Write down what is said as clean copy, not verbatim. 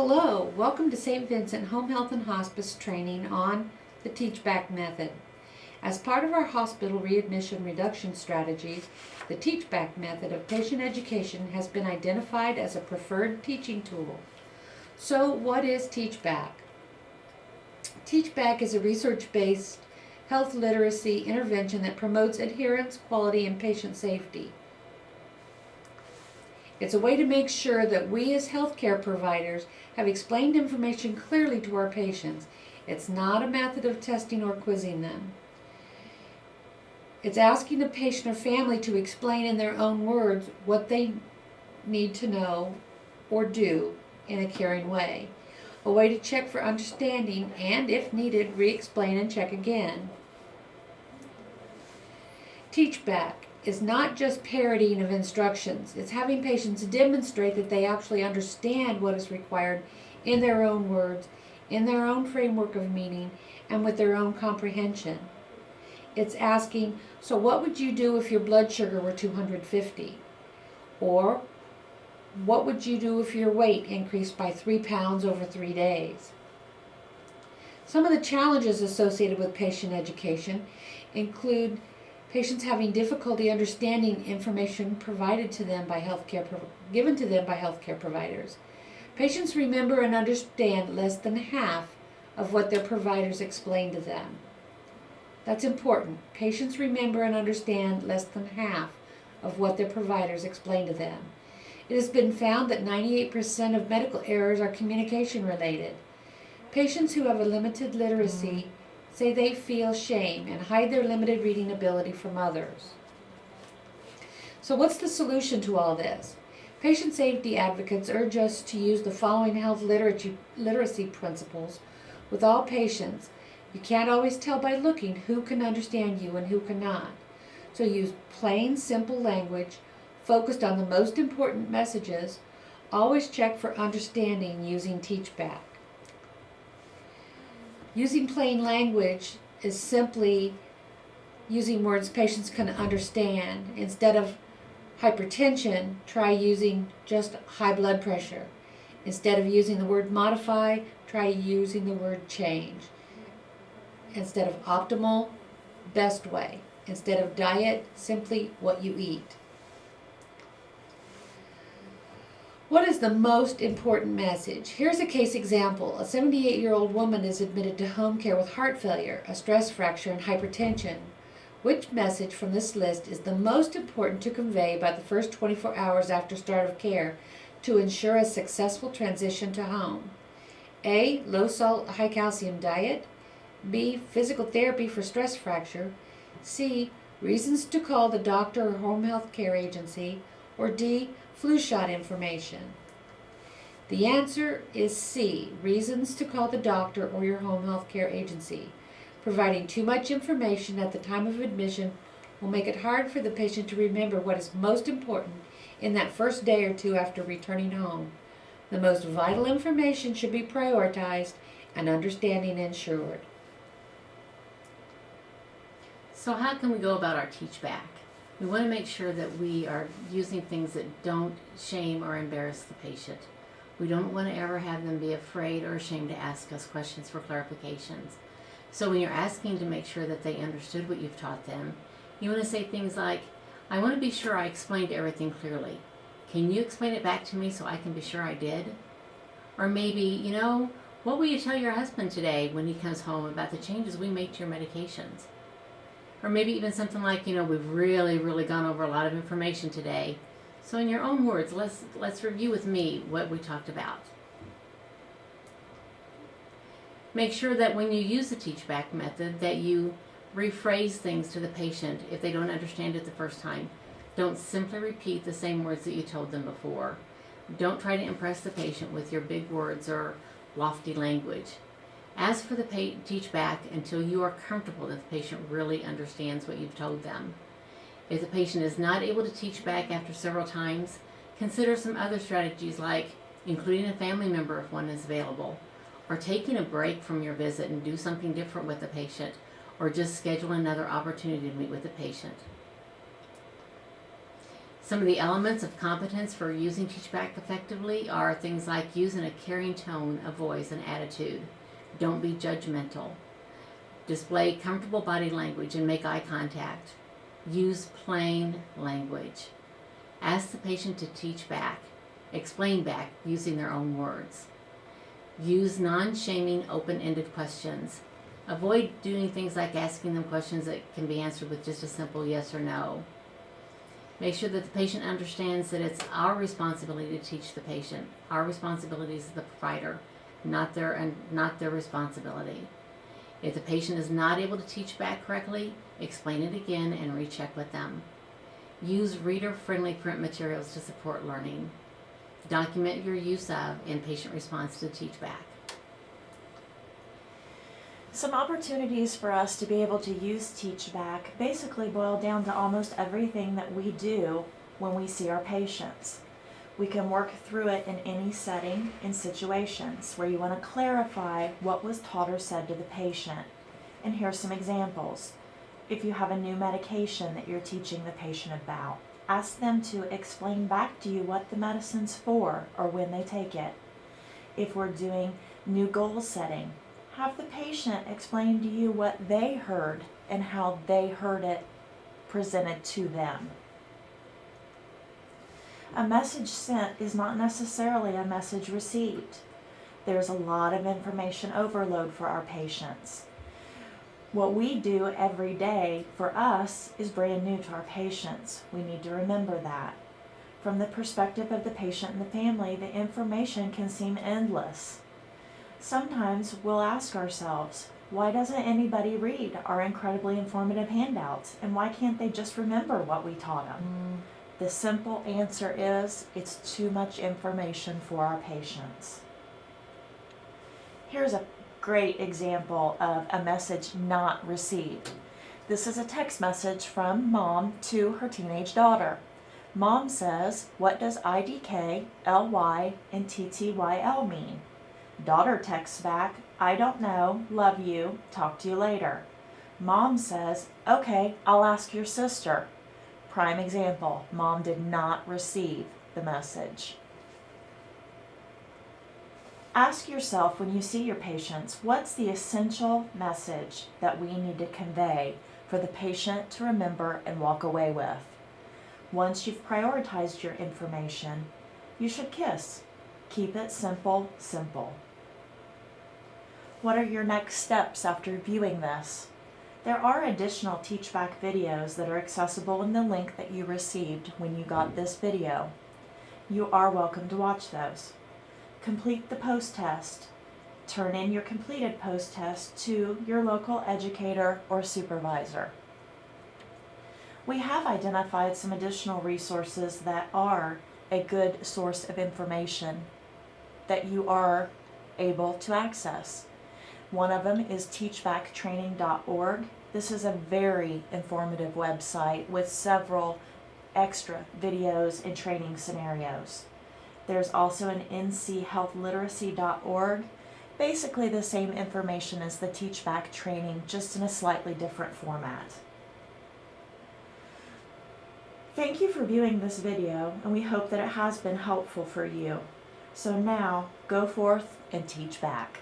Hello, welcome to St. Vincent Home Health and Hospice training on the Teach Back method. As part of our hospital readmission reduction strategies, the Teach Back method of patient education has been identified as a preferred teaching tool. So what is Teach Back? Teach Back is a research-based health literacy intervention that promotes adherence, quality, and patient safety. It's a way to make sure that we as healthcare providers have explained information clearly to our patients. It's not a method of testing or quizzing them. It's asking the patient or family to explain in their own words what they need to know or do in a caring way. A way to check for understanding and, if needed, re-explain and check again. Teach Back is not just parodying of instructions. It's having patients demonstrate that they actually understand what is required in their own words, in their own framework of meaning, and with their own comprehension. It's asking, so what would you do if your blood sugar were 250? Or, what would you do if your weight increased by 3 pounds over 3 days? Some of the challenges associated with patient education include patients having difficulty understanding information provided to them by given to them by healthcare providers. Patients remember and understand less than half of what their providers explain to them. That's important. Patients remember and understand less than half of what their providers explain to them. It has been found that 98% of medical errors are communication related. Patients who have a limited literacy say they feel shame and hide their limited reading ability from others. So what's the solution to all this? Patient safety advocates urge us to use the following health literacy principles with all patients. You can't always tell by looking who can understand you and who cannot. So use plain, simple language focused on the most important messages. Always check for understanding using Teach Back. Using plain language is simply using words patients can understand. Instead of hypertension, try using just high blood pressure. Instead of using the word modify, try using the word change. Instead of optimal, best way. Instead of diet, simply what you eat. What is the most important message? Here's a case example. A 78-year-old woman is admitted to home care with heart failure, a stress fracture, and hypertension. Which message from this list is the most important to convey by the first 24 hours after start of care to ensure a successful transition to home? A. Low salt, high calcium diet. B. Physical therapy for stress fracture. C. Reasons to call the doctor or home health care agency. Or D. Flu shot information. The answer is C. Reasons to call the doctor or your home health care agency. Providing too much information at the time of admission will make it hard for the patient to remember what is most important in that first day or two after returning home. The most vital information should be prioritized and understanding ensured. So how can we go about our Teach Back? We want to make sure that we are using things that don't shame or embarrass the patient. We don't want to ever have them be afraid or ashamed to ask us questions for clarifications. So when you're asking to make sure that they understood what you've taught them, you want to say things like, I want to be sure I explained everything clearly. Can you explain it back to me so I can be sure I did? Or maybe, what will you tell your husband today when he comes home about the changes we made to your medications? Or maybe even something like, we've really gone over a lot of information today. So in your own words, let's review with me what we talked about. Make sure that when you use the Teach Back method that you rephrase things to the patient if they don't understand it the first time. Don't simply repeat the same words that you told them before. Don't try to impress the patient with your big words or lofty language. Ask for the Teach Back until you are comfortable that the patient really understands what you've told them. If the patient is not able to teach back after several times, consider some other strategies like including a family member if one is available, or taking a break from your visit and do something different with the patient, or just schedule another opportunity to meet with the patient. Some of the elements of competence for using Teach Back effectively are things like using a caring tone of voice and attitude. Don't be judgmental. Display comfortable body language and make eye contact. Use plain language. Ask the patient to teach back. Explain back using their own words. Use non-shaming, open-ended questions. Avoid doing things like asking them questions that can be answered with just a simple yes or no. Make sure that the patient understands that it's our responsibility to teach the patient. Our responsibility is the provider, not their responsibility. If the patient is not able to teach back correctly, explain it again and recheck with them. Use reader-friendly print materials to support learning. Document your use of and patient response to Teach Back. Some opportunities for us to be able to use Teach Back basically boil down to almost everything that we do when we see our patients. We can work through it in any setting and situations where you want to clarify what was taught or said to the patient. And here's some examples. If you have a new medication that you're teaching the patient about, ask them to explain back to you what the medicine's for or when they take it. If we're doing new goal setting, have the patient explain to you what they heard and how they heard it presented to them. A message sent is not necessarily a message received. There's a lot of information overload for our patients. What we do every day for us is brand new to our patients. We need to remember that. From the perspective of the patient and the family, the information can seem endless. Sometimes we'll ask ourselves, why doesn't anybody read our incredibly informative handouts? And why can't they just remember what we taught them? The simple answer is, it's too much information for our patients. Here's a great example of a message not received. This is a text message from mom to her teenage daughter. Mom says, what does IDK, LY, and TTYL mean? Daughter texts back, I don't know, love you, talk to you later. Mom says, okay, I'll ask your sister. Prime example, mom did not receive the message. Ask yourself when you see your patients, what's the essential message that we need to convey for the patient to remember and walk away with? Once you've prioritized your information, you should KISS. Keep it simple, simple. What are your next steps after viewing this? There are additional Teach Back videos that are accessible in the link that you received when you got this video. You are welcome to watch those. Complete the post-test. Turn in your completed post-test to your local educator or supervisor. We have identified some additional resources that are a good source of information that you are able to access. One of them is teachbacktraining.org. This is a very informative website with several extra videos and training scenarios. There's also an nchealthliteracy.org. Basically the same information as the Teach Back training, just in a slightly different format. Thank you for viewing this video, and we hope that it has been helpful for you. So now, go forth and teach back.